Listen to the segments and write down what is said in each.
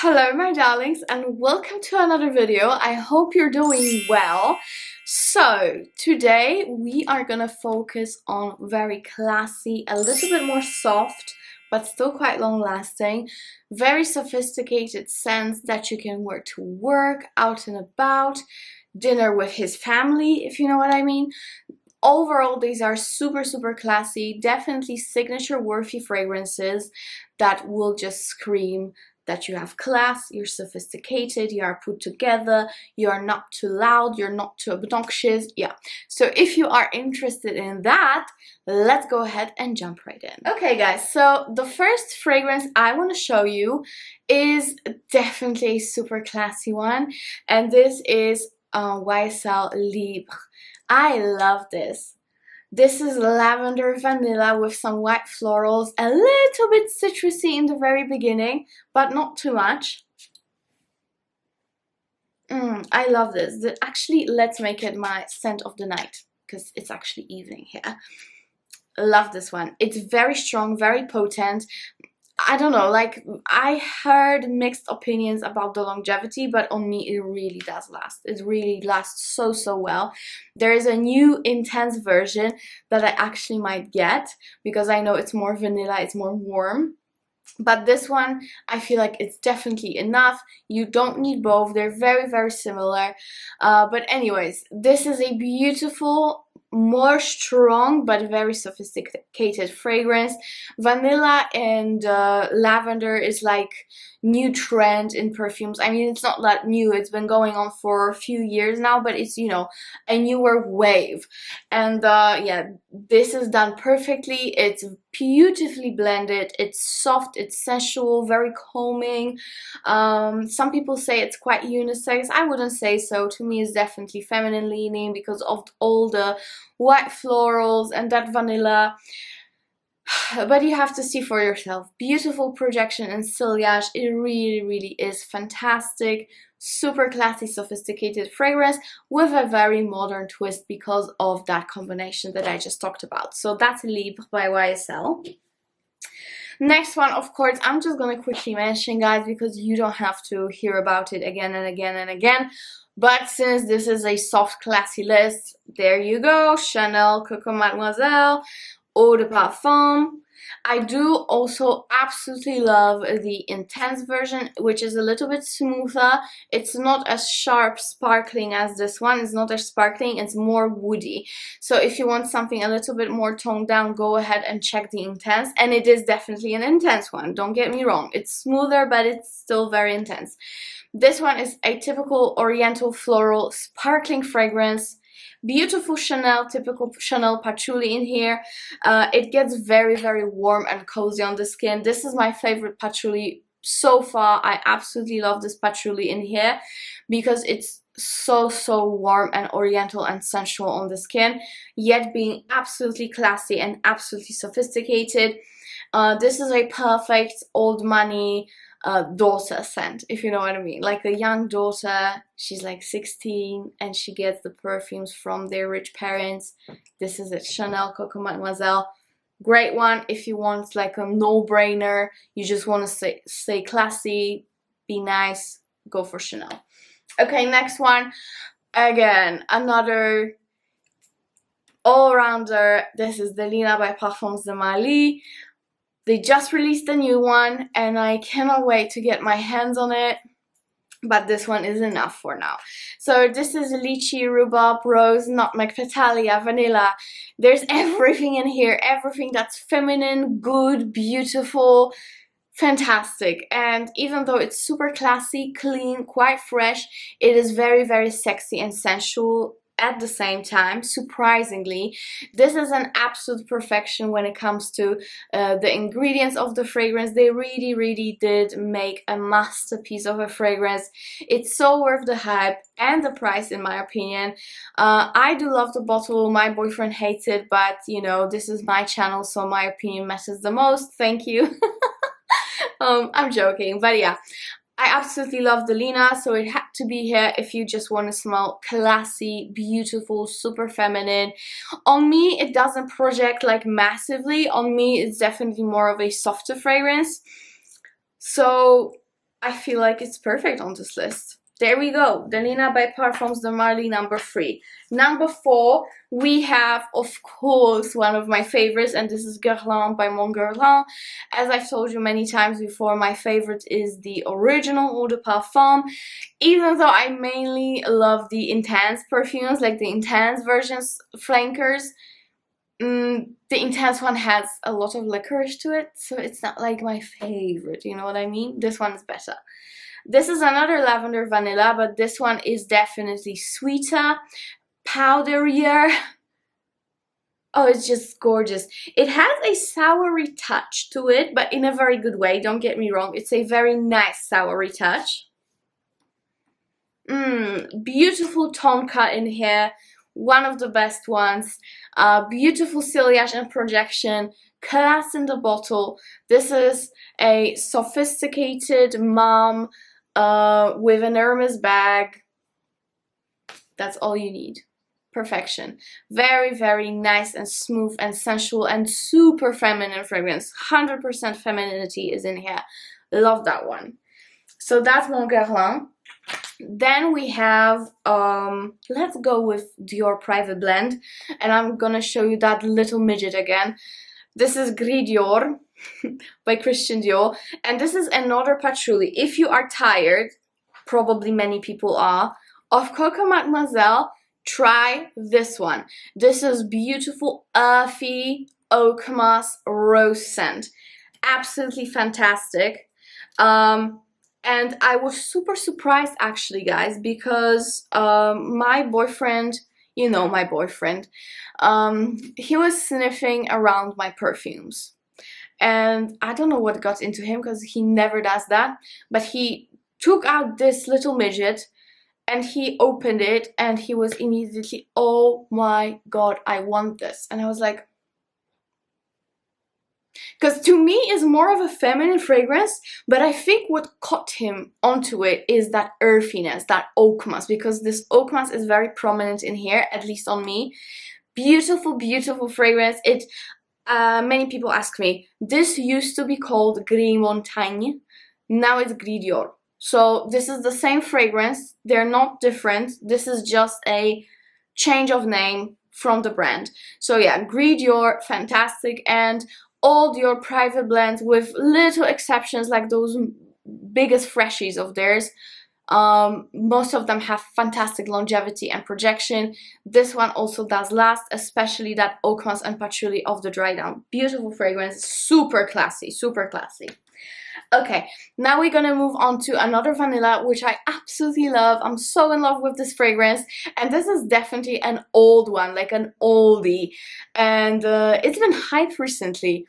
Hello my darlings and welcome to another video. I hope you're doing well. So today we are gonna focus on very classy, a little bit more soft but still quite long lasting, very sophisticated scents that you can wear to work, out and about, dinner with his family, if you know what I mean. Overall, these are super classy, definitely signature worthy fragrances that will just scream that you have class, you're sophisticated, you are put together, you are not too loud, you're not too obnoxious. Yeah, so if you are interested in that, let's go ahead and jump right in. Okay guys, so the first fragrance I want to show you is definitely a super classy one, and this is YSL Libre. I love this. This is lavender vanilla with some white florals, a little bit citrusy in the very beginning, but not too much. I love this. Actually, let's make it my scent of the night, because it's actually evening here. Love this one. It's very strong, very potent. I don't know, like, I heard mixed opinions about the longevity, but on me it really does last. It really lasts so well. There is a new intense version that I actually might get because I know it's more vanilla, it's more warm. But this one, I feel like it's definitely enough. You don't need both. They're very similar. But anyways, this is a beautiful, more strong but very sophisticated fragrance. Vanilla and lavender is like new trend in perfumes. I mean, it's not that new, it's been going on for a few years now, but it's, you know, a newer wave. And yeah, this is done perfectly. It's beautifully blended, it's soft, it's sensual, very calming. Some people say it's quite unisex. I wouldn't say so. To me, it's definitely feminine leaning because of all the white florals and that vanilla. But you have to see for yourself. Beautiful projection and ciliage. It really is fantastic. Super classy, sophisticated fragrance with a very modern twist because of that combination that I just talked about. So that's Libre by YSL. Next one, of course, I'm just gonna quickly mention, guys, because you don't have to hear about it again and again and again. But since this is a soft, classy list, there you go. Chanel, Coco, Mademoiselle, Eau de Parfum. I do also absolutely love the intense version, which is a little bit smoother. It's not as sharp, sparkling as this one. It's not as sparkling, it's more woody. So if you want something a little bit more toned down, go ahead and check the intense. And it is definitely an intense one, don't get me wrong. It's smoother, but it's still very intense. This one is a typical oriental floral sparkling fragrance. Beautiful Chanel, typical Chanel patchouli in here. It gets very warm and cozy on the skin. This is my favorite patchouli so far. I absolutely love this patchouli in here because it's so warm and oriental and sensual on the skin, yet being absolutely classy and absolutely sophisticated. This is a perfect old money daughter scent, if you know what I mean. Like a young daughter, she's like 16 and she gets the perfumes from their rich parents. This is it, Chanel, Coco, Mademoiselle. Great one if you want like a no-brainer, you just want to stay classy, be nice, go for Chanel. Okay, next one, again, another all-rounder. This is Delina by Parfums de Mali. They just released a new one and I cannot wait to get my hands on it, but this one is enough for now. So this is lychee, rhubarb, rose, nutmeg, petalia, vanilla. There's everything in here, everything that's feminine, good, beautiful, fantastic. And even though it's super classy, clean, quite fresh, it is very sexy and sensual at the same time. Surprisingly, this is an absolute perfection when it comes to the ingredients of the fragrance. They really did make a masterpiece of a fragrance. It's so worth the hype and the price, in my opinion. I do love the bottle. My boyfriend hates it, but you know, this is my channel, so my opinion matters the most. Thank you. I'm joking, but yeah, I absolutely love the Lena, so it had to be here if you just want to smell classy, beautiful, super feminine. On me, it doesn't project like massively. On me, it's definitely more of a softer fragrance. So I feel like it's perfect on this list. There we go. Delina by Parfums de Marly, number 3. Number 4, we have, of course, one of my favorites, and this is Gerland by Mon Guerlain. As I've told you many times before, my favorite is the original Eau de Parfum. Even though I mainly love the intense perfumes, like the intense versions, flankers, the intense one has a lot of licorice to it, so it's not like my favorite, you know what I mean? This one is better. This is another lavender vanilla, but this one is definitely sweeter, powderier. Oh, it's just gorgeous. It has a soury touch to it, but in a very good way, don't get me wrong. It's a very nice soury touch. Beautiful tone cut in here. One of the best ones. Beautiful ciliage and projection. Class in the bottle. This is a sophisticated mom with an Hermes bag. That's all you need. Perfection. Very, very nice and smooth and sensual and super feminine fragrance. 100% femininity is in here. Love that one. So that's Mon Guerlain. Then we have, let's go with Dior Private Blend. And I'm gonna show you that little midget again. This is Gridir by Christian Dior. And this is another patchouli. If you are tired, probably many people are, of Coco Mademoiselle, try this one. This is beautiful, earthy, oak moss, rose scent. Absolutely fantastic. And I was super surprised actually, guys, because my boyfriend, you know my boyfriend, he was sniffing around my perfumes. And I don't know what got into him because he never does that. But he took out this little midget and he opened it and he was immediately, oh my god, I want this. And I was like, because to me it's more of a feminine fragrance, but I think what caught him onto it is that earthiness, that oak moss, because this oak moss is very prominent in here, at least on me. Beautiful, beautiful fragrance. It many people ask me, this used to be called Gris Montagne, now it's Gridir. So this is the same fragrance, they're not different, this is just a change of name from the brand. So yeah, Gridir, fantastic. And all Dior private blends, with little exceptions like those biggest freshies of theirs, most of them have fantastic longevity and projection. This one also does last, especially that oak moss and patchouli of the dry down. Beautiful fragrance, super classy, super classy. Okay, now we're gonna move on to another vanilla, which I absolutely love. I'm so in love with this fragrance, and this is definitely an old one, like an oldie, and it's been hyped recently.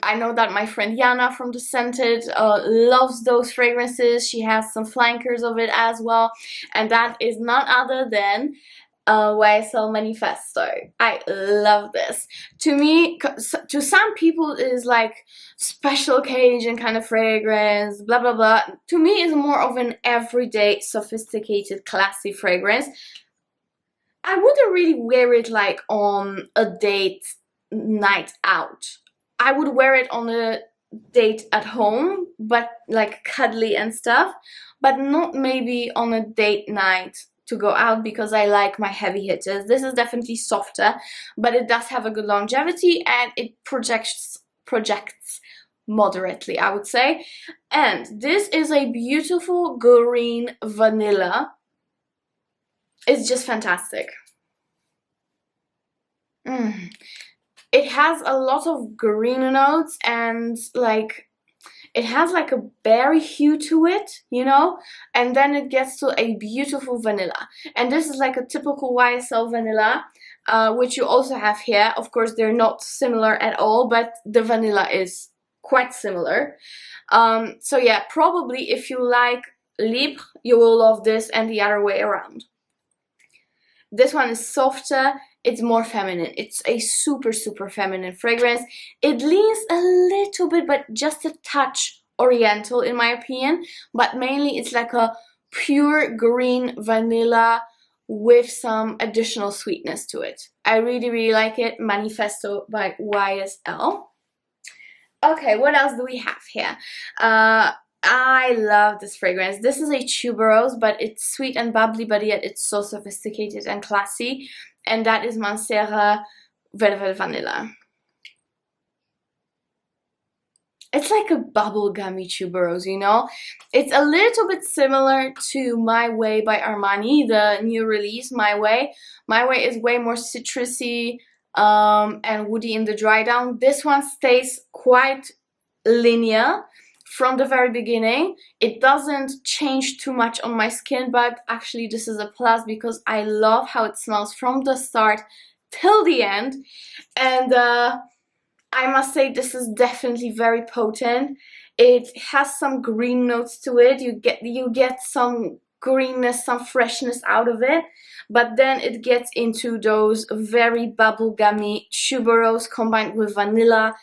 I know that my friend Jana from The Scented loves those fragrances. She has some flankers of it as well, and that is none other than YSL Manifesto. I love this. To me, to some people it is like special occasion kind of fragrance, blah blah blah. To me it's more of an everyday, sophisticated, classy fragrance. I wouldn't really wear it like on a date night out. I would wear it on a date at home, but like cuddly and stuff, but not maybe on a date night to go out, because I like my heavy hitters. This is definitely softer, but it does have a good longevity and it projects moderately, I would say. And this is a beautiful green vanilla. It's just fantastic. It has a lot of green notes and like it has like a berry hue to it, you know, and then it gets to a beautiful vanilla. And this is like a typical YSL vanilla, which you also have here. Of course, they're not similar at all, but the vanilla is quite similar. So yeah, probably if you like Libre, you will love this, and the other way around. This one is softer. It's more feminine. It's a super, super feminine fragrance. It leans a little bit, but just a touch oriental in my opinion. But mainly it's like a pure green vanilla with some additional sweetness to it. I really, really like it. Manifesto by YSL. Okay, what else do we have here? I love this fragrance. This is a tuberose, but it's sweet and bubbly, but yet it's so sophisticated and classy. And that is Mancera Velvet Vanilla. It's like a bubblegummy tuberose, you know? It's a little bit similar to My Way by Armani, the new release, My Way. My Way is way more citrusy and woody in the dry down. This one stays quite linear from the very beginning. It doesn't change too much on my skin, but actually this is a plus because I love how it smells from the start till the end. And I must say this is definitely very potent. It has some green notes to it. You get some greenness, some freshness out of it, but then it gets into those very bubblegummy tuberose combined with vanilla.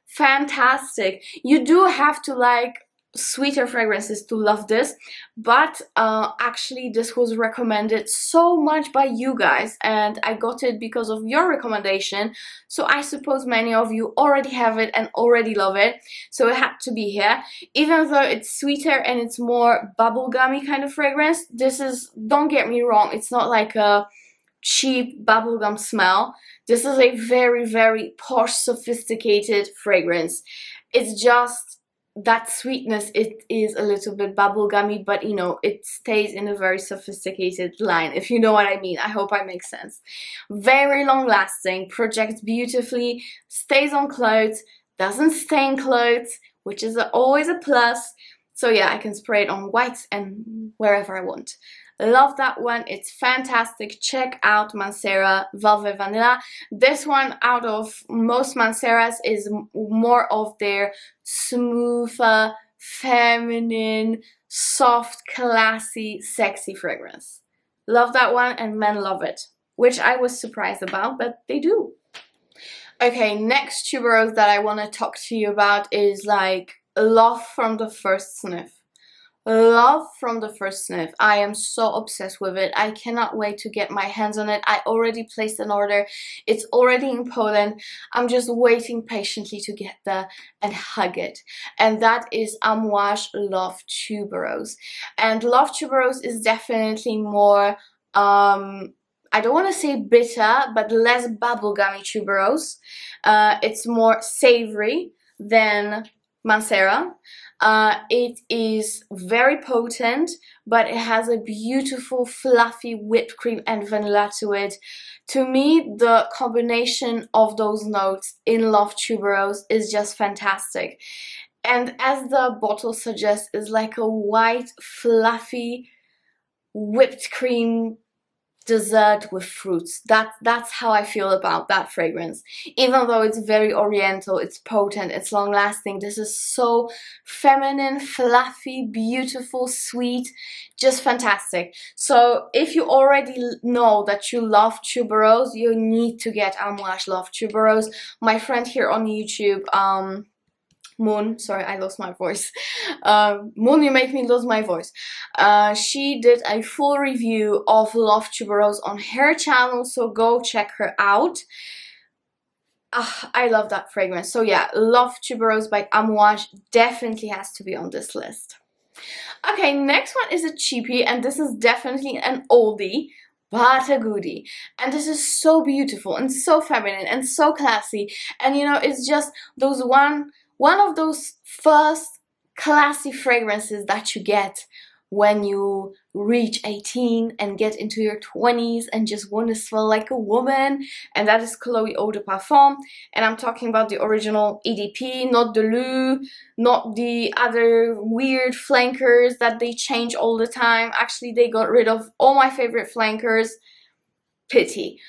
Fantastic. You do have to like sweeter fragrances to love this, but actually this was recommended so much by you guys and I got it because of your recommendation, so I suppose many of you already have it and already love it, so it had to be here. Even though it's sweeter and it's more bubblegummy kind of fragrance, this is, don't get me wrong, it's not like a cheap bubblegum smell. This is a very, very posh, sophisticated fragrance. It's just that sweetness, it is a little bit bubblegummy, but you know, it stays in a very sophisticated line, if you know what I mean. I hope I make sense. Very long lasting, projects beautifully, stays on clothes, doesn't stain clothes, which is always a plus. So yeah, I can spray it on whites and wherever I want. Love that one. It's fantastic. Check out Mancera Velvet Vanilla. This one, out of most Manceras, is more of their smoother, feminine, soft, classy, sexy fragrance. Love that one, and men love it, which I was surprised about, but they do. Okay, next tuberose that I want to talk to you about is like love from the first sniff. Love from the first sniff. I am so obsessed with it. I cannot wait to get my hands on it. I already placed an order. It's already in Poland. I'm just waiting patiently to get there and hug it. And that is Amouage Love Tuberose. And Love Tuberose is definitely more, I don't want to say bitter, but less bubblegummy tuberose. It's more savory than Mancera. It is very potent, but it has a beautiful fluffy whipped cream and vanilla to it. To me, the combination of those notes in Love Tuberose is just fantastic. And as the bottle suggests, is like a white fluffy whipped cream dessert with fruits. That's how I feel about that fragrance. Even though it's very oriental, it's potent, it's long lasting, this is so feminine, fluffy, beautiful, sweet, just fantastic. So if you already know that you love tuberose, you need to get Amouage Love Tuberose. My friend here on YouTube, Moon, sorry, I lost my voice. Moon, you make me lose my voice. She did a full review of Love Tuberose on her channel, so go check her out. I love that fragrance. So yeah, Love Tuberose by Amouage definitely has to be on this list. Okay, next one is a cheapie, and this is definitely an oldie, but a goodie. And this is so beautiful and so feminine and so classy. And you know, it's just those one of those first classy fragrances that you get when you reach 18 and get into your 20s and just want to smell like a woman, and that is Chloe Eau de Parfum. And I'm talking about the original EDP, not the Lou, not the other weird flankers that they change all the time. Actually, they got rid of all my favorite flankers. Pity.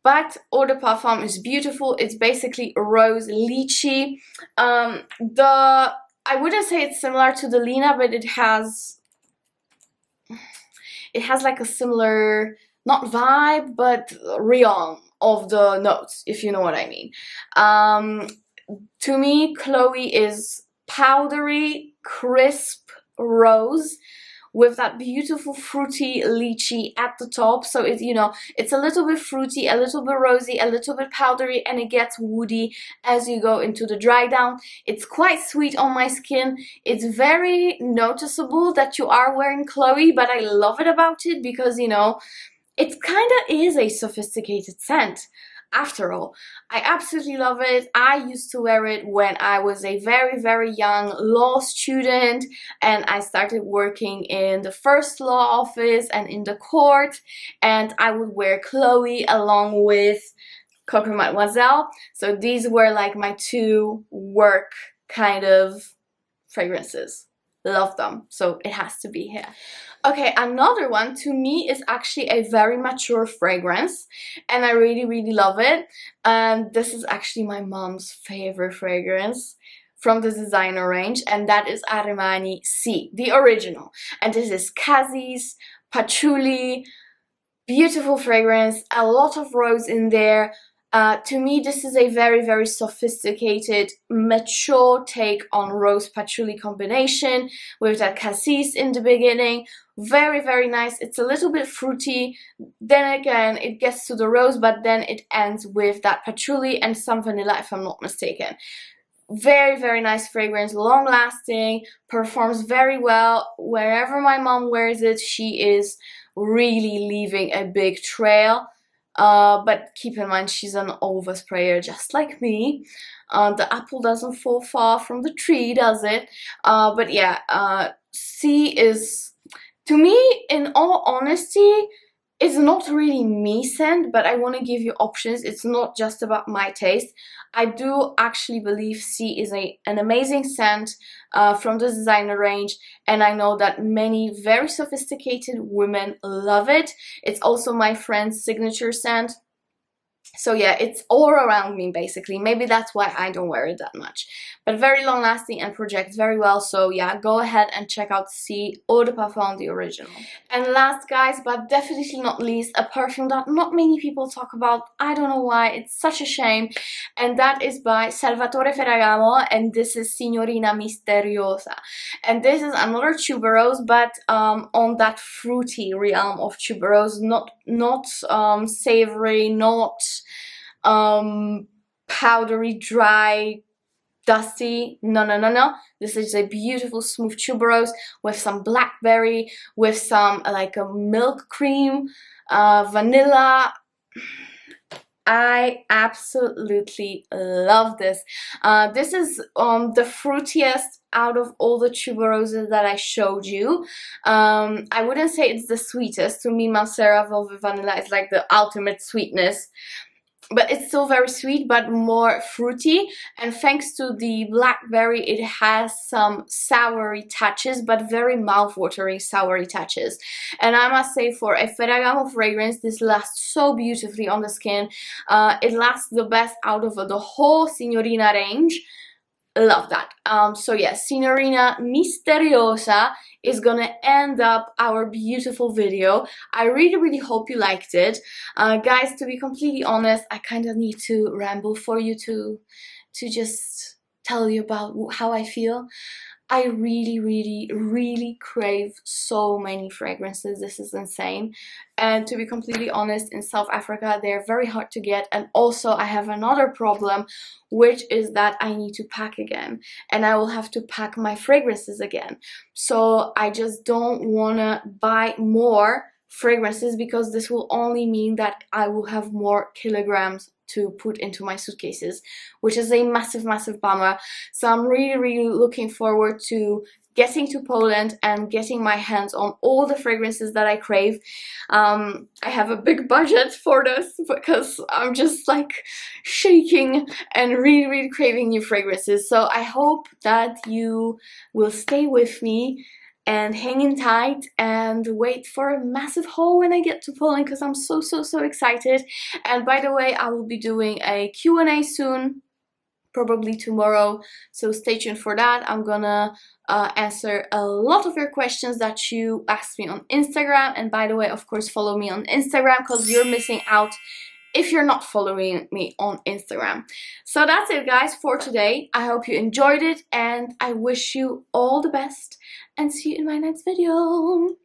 But Eau de Parfum is beautiful. It's basically rose lychee. I wouldn't say it's similar to the Lena, but it has like a similar, not vibe, but realm of the notes, if you know what I mean. To me, Chloe is powdery, crisp rose with that beautiful fruity lychee at the top. So it's, you know, it's a little bit fruity, a little bit rosy, a little bit powdery, and it gets woody as you go into the dry down. It's quite sweet on my skin. It's very noticeable that you are wearing Chloe, but I love it about it because, you know, it kind of is a sophisticated scent. After all, I absolutely love it. I used to wear it when I was a very young law student, and I started working in the first law office and in the court, and I would wear Chloe along with Coco Mademoiselle. So these were like my two work kind of fragrances. Love them, so it has to be here. Okay, another one to me is actually a very mature fragrance, and I really love it. And this is actually my mom's favorite fragrance from the designer range, and that is Armani C, the original. And this is Cassis Patchouli. Beautiful fragrance, a lot of rose in there. To me, this is a very sophisticated, mature take on rose patchouli combination with that cassis in the beginning. Very nice. It's a little bit fruity. Then again, it gets to the rose, but then it ends with that patchouli and some vanilla, if I'm not mistaken. Very nice fragrance, long lasting, performs very well. Wherever my mom wears it, she is really leaving a big trail. But keep in mind, she's an oversprayer just like me. The apple doesn't fall far from the tree, does it? But yeah, C is, to me, in all honesty, it's not really me scent, but I want to give you options. It's not just about my taste. I do actually believe C is an amazing scent from the designer range, and I know that many very sophisticated women love it. It's also my friend's signature scent. So yeah, it's all around me basically. Maybe that's why I don't wear it that much. But very long lasting and projects very well. So yeah, go ahead and check out C Eau de Parfum, the original. And last, guys, but definitely not least, a perfume that not many people talk about. I don't know why, it's such a shame. And that is by Salvatore Ferragamo, and this is Signorina Misteriosa. And this is another tuberose, but on that fruity realm of tuberose, not savory, not powdery, dry, dusty. No. This is a beautiful smooth tuberose with some blackberry, with some like a milk cream, vanilla. I absolutely love this. This is the fruitiest out of all the tuberoses that I showed you. I wouldn't say it's the sweetest. To me, Mancera Velvet Vanilla is like the ultimate sweetness. But it's still very sweet, but more fruity. And thanks to the blackberry, it has some soury touches, but very mouth-watering soury touches. And I must say, for a Ferragamo fragrance, this lasts so beautifully on the skin. It lasts the best out of the whole Signorina range. Love that. So yeah, Signorina Misteriosa is gonna end up our beautiful video. I really hope you liked it. Guys, to be completely honest, I kind of need to ramble for you to just tell you about how I feel. I really crave so many fragrances. This is insane. And to be completely honest, in South Africa, they're very hard to get. And also, I have another problem, which is that I need to pack again. And I will have to pack my fragrances again. So I just don't want to buy more fragrances, because this will only mean that I will have more kilograms to put into my suitcases, which is a massive bummer. So I'm really looking forward to getting to Poland and getting my hands on all the fragrances that I crave. I have a big budget for this because I'm just like shaking and really craving new fragrances. So I hope that you will stay with me and hang in tight and wait for a massive haul when I get to Poland, because I'm so excited. And by the way, I will be doing a Q&A soon, probably tomorrow, so stay tuned for that. I'm gonna answer a lot of your questions that you asked me on Instagram. And by the way, of course, follow me on Instagram, because you're missing out if you're not following me on Instagram. So that's it, guys, for today. I hope you enjoyed it, and I wish you all the best, and see you in my next video.